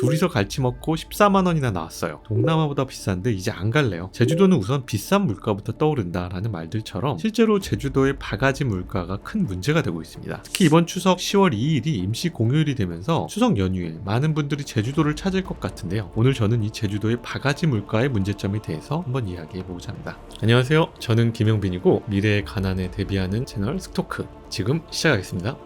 둘이서 갈치 먹고 14만 원이나 나왔어요. 동남아보다 비싼데 이제 안 갈래요. 제주도는 우선 비싼 물가부터 떠오른다라는 말들처럼 실제로 제주도의 바가지 물가가 큰 문제가 되고 있습니다. 특히 이번 추석 10월 2일이 임시 공휴일이 되면서 추석 연휴에 많은 분들이 제주도를 찾을 것 같은데요. 오늘 저는 이 제주도의 바가지 물가의 문제점에 대해서 한번 이야기해보고자 합니다. 안녕하세요. 저는 김영빈이고 미래의 가난에 대비하는 채널 스토크 지금 시작하겠습니다.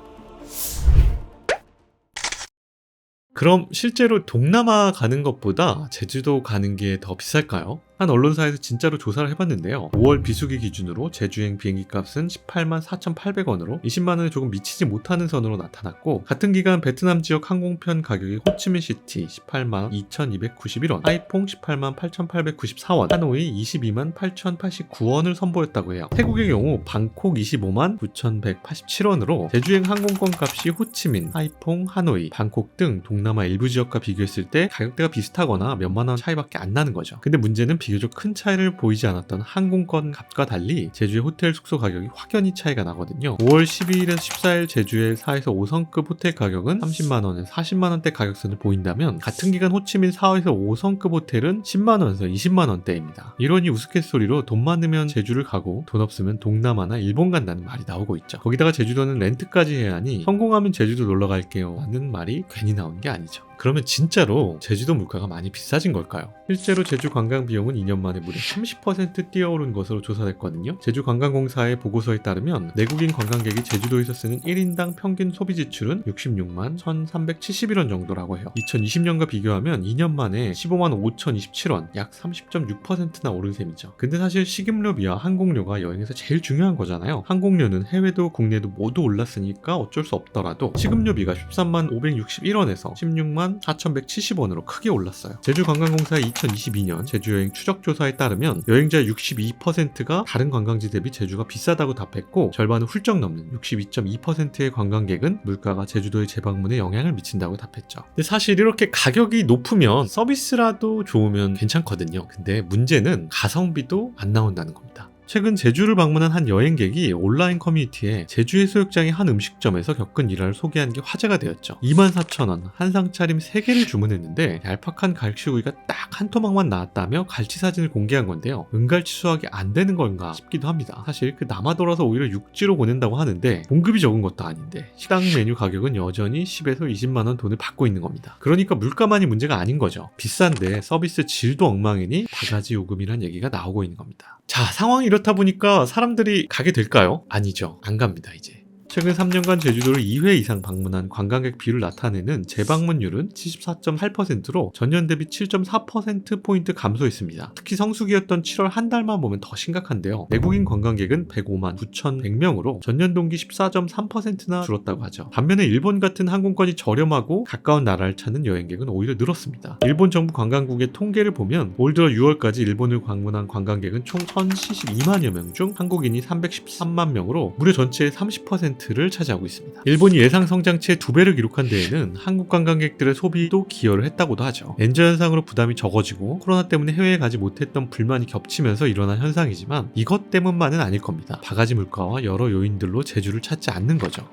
그럼 실제로 동남아 가는 것보다 제주도 가는 게 더 비쌀까요? 한 언론사에서 진짜로 조사를 해봤는데요. 5월 비수기 기준으로 제주행 비행기 값은 18만 4,800원으로 20만 원에 조금 미치지 못하는 선으로 나타났고, 같은 기간 베트남 지역 항공편 가격이 호치민시티 18만 2,291원, 하이퐁 18만 8,894원, 하노이 22만 8,089원을 선보였다고 해요. 태국의 경우 방콕 25만 9,187원으로 제주행 항공권 값이 호치민, 하이퐁, 하노이, 방콕 등 동남아 일부 지역과 비교했을 때 가격대가 비슷하거나 몇만 원 차이밖에 안 나는 거죠. 근데 문제는 비교적 큰 차이를 보이지 않았던 항공권 값과 달리 제주의 호텔 숙소 가격이 확연히 차이가 나거든요. 5월 12일에서 14일 제주의 4에서 5성급 호텔 가격은 30만원에서 40만원대 가격선을 보인다면, 같은 기간 호치민 4에서 5성급 호텔은 10만원에서 20만원대입니다. 이러니 우스갯소리로 돈 많으면 제주를 가고 돈 없으면 동남아나 일본 간다는 말이 나오고 있죠. 거기다가 제주도는 렌트까지 해야 하니 성공하면 제주도 놀러 갈게요 라는 말이 괜히 나온 게 아니죠. 그러면 진짜로 제주도 물가가 많이 비싸진 걸까요? 실제로 제주 관광 비용은 2년 만에 무려 30% 뛰어오른 것으로 조사됐거든요. 제주관광공사의 보고서에 따르면 내국인 관광객이 제주도에서 쓰는 1인당 평균 소비 지출은 66만 1,371원 정도라고 해요. 2020년과 비교하면 2년 만에 15만 5,027원, 약 30.6%나 오른 셈이죠. 근데 사실 식임료비와 항공료가 여행에서 제일 중요한 거잖아요. 항공료는 해외도 국내도 모두 올랐으니까 어쩔 수 없더라도 식음료비가 13만 561원에서 16만 4,170원으로 크게 올랐어요. 제주관광공사의 2022년 제주여행 추적조사에 따르면 여행자의 62%가 다른 관광지 대비 제주가 비싸다고 답했고, 절반을 훌쩍 넘는 62.2%의 관광객은 물가가 제주도의 재방문에 영향을 미친다고 답했죠. 근데 사실 이렇게 가격이 높으면 서비스라도 좋으면 괜찮거든요. 근데 문제는 가성비도 안 나온다는 겁니다. 최근 제주를 방문한 한 여행객이 온라인 커뮤니티에 제주 해수욕장의 한 음식점에서 겪은 일화를 소개한 게 화제가 되었죠. 24,000원 한상 차림 3개를 주문했는데 얄팍한 갈치구이가 딱 한 토막만 나왔다며 갈치 사진을 공개한 건데요. 은갈치 수확이 안 되는 건가 싶기도 합니다. 사실 그 남아돌아서 오히려 육지로 보낸다고 하는데 봉급이 적은 것도 아닌데 식당 메뉴 가격은 여전히 10에서 20만 원 돈을 받고 있는 겁니다. 그러니까 물가만이 문제가 아닌 거죠. 비싼데 서비스 질도 엉망이니 바가지 요금이란 얘기가 나오고 있는 겁니다. 자, 상황이 이렇다 보니까 사람들이 가게 될까요? 아니죠. 안 갑니다, 이제. 최근 3년간 제주도를 2회 이상 방문한 관광객 비율을 나타내는 재방문율은 74.8%로 전년 대비 7.4%포인트 감소했습니다. 특히 성수기였던 7월 한 달만 보면 더 심각한데요. 내국인 관광객은 105만 9,100명으로 전년 동기 14.3%나 줄었다고 하죠. 반면에 일본 같은 항공권이 저렴하고 가까운 나라를 찾는 여행객은 오히려 늘었습니다. 일본 정부 관광국의 통계를 보면 올 들어 6월까지 일본을 방문한 관광객은 총 1,072만여 명 중 한국인이 313만 명으로 무려 전체의 30%를 차지하고 있습니다. 일본이 예상 성장치의 2배를 기록한 데에는 한국 관광객들의 소비도 기여를 했다고도 하죠. 엔저 현상으로 부담이 적어지고 코로나 때문에 해외에 가지 못했던 불만이 겹치면서 일어난 현상이지만 이것 때문만은 아닐 겁니다. 바가지 물가와 여러 요인들로 제주를 찾지 않는 거죠.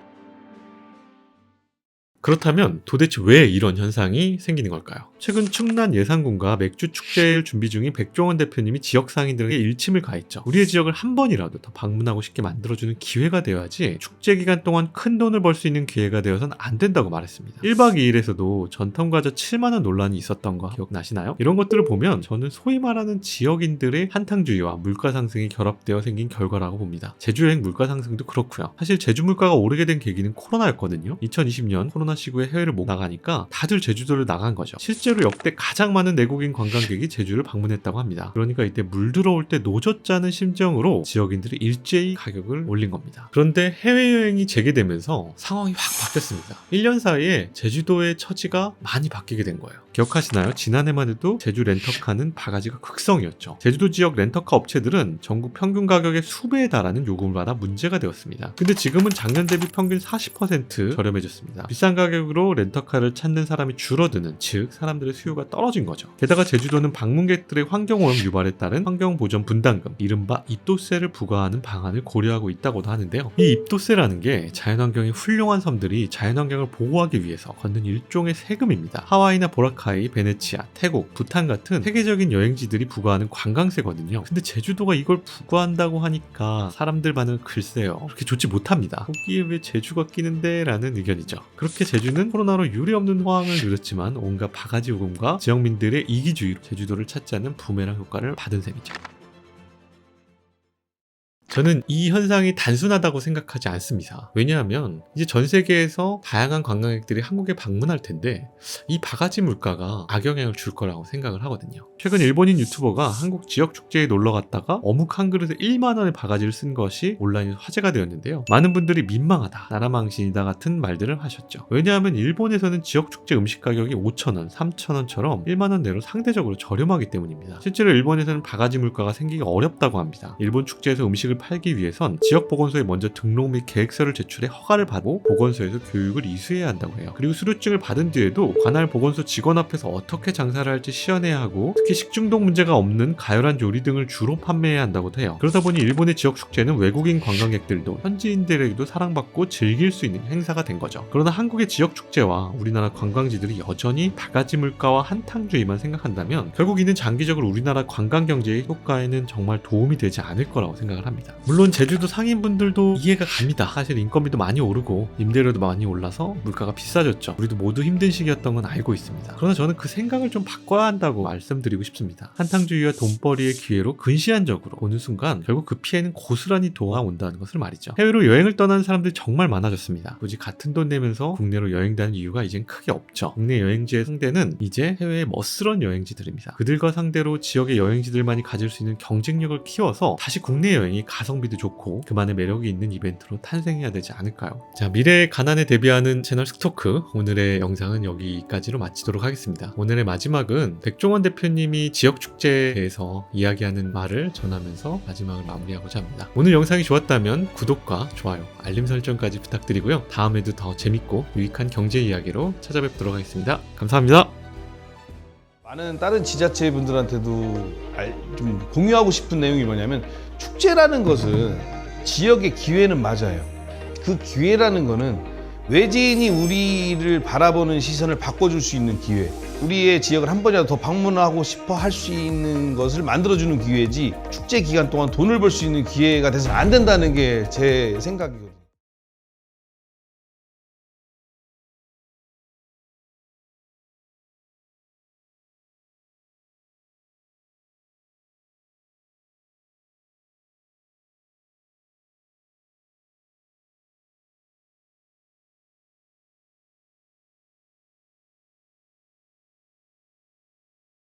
그렇다면 도대체 왜 이런 현상이 생기는 걸까요? 최근 충남 예산군과 맥주 축제를 준비 중인 백종원 대표님이 지역 상인들에게 일침을 가했죠. 우리의 지역을 한 번이라도 더 방문하고 싶게 만들어주는 기회가 되어야지 축제 기간 동안 큰 돈을 벌 수 있는 기회가 되어서는 안 된다고 말했습니다. 1박 2일에서도 전통과자 7만원 논란이 있었던 거 기억나시나요? 이런 것들을 보면 저는 소위 말하는 지역인들의 한탕주의와 물가 상승이 결합되어 생긴 결과라고 봅니다. 제주여행 물가 상승도 그렇고요. 사실 제주 물가가 오르게 된 계기는 코로나였거든요. 2020년 코로나 시국에 해외를 못 나가니까 다들 제주도를 나간 거죠. 실제로 역대 가장 많은 내국인 관광객이 제주를 방문했다고 합니다. 그러니까 이때 물 들어올 때 노젓자는 심정으로 지역인들이 일제히 가격을 올린 겁니다. 그런데 해외여행이 재개되면서 상황이 확 바뀌었습니다. 1년 사이에 제주도의 처지가 많이 바뀌게 된 거예요. 기억하시나요? 지난해만 해도 제주 렌터카는 바가지가 극성이었죠. 제주도 지역 렌터카 업체들은 전국 평균 가격의 수배에 달하는 요금을 받아 문제가 되었습니다. 근데 지금은 작년 대비 평균 40% 저렴해졌습니다. 비싼 가격으로 렌터카를 찾는 사람이 줄어드는, 즉 사람들의 수요가 떨어진 거죠. 게다가 제주도는 방문객들의 환경오염 유발에 따른 환경보전 분담금, 이른바 입도세를 부과하는 방안을 고려하고 있다고도 하는데요. 이 입도세라는 게 자연환경이 훌륭한 섬들이 자연환경을 보호하기 위해서 걷는 일종의 세금입니다. 하와이나 보라카이, 베네치아, 태국, 부탄 같은 세계적인 여행지들이 부과하는 관광세거든요. 근데 제주도가 이걸 부과한다고 하니까 사람들 반응은 글쎄요, 그렇게 좋지 못합니다. 거기에 왜 제주가 끼는데? 라는 의견이죠. 그렇게 제주는 코로나로 유례없는 호황을 누렸지만 온갖 바가지 요금과 지역민들의 이기주의로 제주도를 찾지 않는 부메랑 효과를 받은 셈이죠. 저는 이 현상이 단순하다고 생각하지 않습니다. 왜냐하면 이제 전 세계에서 다양한 관광객들이 한국에 방문할 텐데 이 바가지 물가가 악영향을 줄 거라고 생각을 하거든요. 최근 일본인 유튜버가 한국 지역 축제에 놀러 갔다가 어묵 한 그릇에 1만 원의 바가지를 쓴 것이 온라인에서 화제가 되었는데요. 많은 분들이 민망하다, 나라망신이다 같은 말들을 하셨죠. 왜냐하면 일본에서는 지역 축제 음식 가격이 5,000원, 3,000원처럼 1만 원 내로 상대적으로 저렴하기 때문입니다. 실제로 일본에서는 바가지 물가가 생기기 어렵다고 합니다. 일본 축제에서 음식을 팔기 위해선 지역 보건소에 먼저 등록 및 계획서를 제출해 허가를 받고 보건소에서 교육을 이수해야 한다고 해요. 그리고 수료증을 받은 뒤에도 관할 보건소 직원 앞에서 어떻게 장사를 할지 시연해야 하고, 특히 식중독 문제가 없는 가열한 요리 등을 주로 판매해야 한다고도 해요. 그러다 보니 일본의 지역 축제는 외국인 관광객들도 현지인들에게도 사랑받고 즐길 수 있는 행사가 된 거죠. 그러나 한국의 지역 축제와 우리나라 관광지들이 여전히 바가지 물가와 한탕주의만 생각한다면 결국 이는 장기적으로 우리나라 관광 경제의 효과에는 정말 도움이 되지 않을 거라고 생각을 합니다. 물론 제주도 상인분들도 이해가 갑니다. 사실 인건비도 많이 오르고 임대료도 많이 올라서 물가가 비싸졌죠. 우리도 모두 힘든 시기였던 건 알고 있습니다. 그러나 저는 그 생각을 좀 바꿔야 한다고 말씀드리고 싶습니다. 한탕주의와 돈벌이의 기회로 근시안적으로 보는 순간 결국 그 피해는 고스란히 돌아온다는 것을 말이죠. 해외로 여행을 떠나는 사람들이 정말 많아졌습니다. 굳이 같은 돈 내면서 국내로 여행 다니는 이유가 이젠 크게 없죠. 국내 여행지의 상대는 이제 해외의 멋스런 여행지들입니다. 그들과 상대로 지역의 여행지들만이 가질 수 있는 경쟁력을 키워서 다시 국내 여행이 가성비도 좋고 그만의 매력이 있는 이벤트로 탄생해야 되지 않을까요? 자, 미래의 가난에 대비하는 채널 스토크, 오늘의 영상은 여기까지로 마치도록 하겠습니다. 오늘의 마지막은 백종원 대표님이 지역축제에 대해서 이야기하는 말을 전하면서 마지막을 마무리하고자 합니다. 오늘 영상이 좋았다면 구독과 좋아요, 알림 설정까지 부탁드리고요. 다음에도 더 재밌고 유익한 경제 이야기로 찾아뵙도록 하겠습니다. 감사합니다. 많은 다른 지자체 분들한테도 좀 공유하고 싶은 내용이 뭐냐면, 축제라는 것은 지역의 기회는 맞아요. 그 기회라는 거는 외지인이 우리를 바라보는 시선을 바꿔줄 수 있는 기회, 우리의 지역을 한 번이라도 더 방문하고 싶어 할 수 있는 것을 만들어주는 기회지, 축제 기간 동안 돈을 벌 수 있는 기회가 돼서는 안 된다는 게 제 생각이거든요.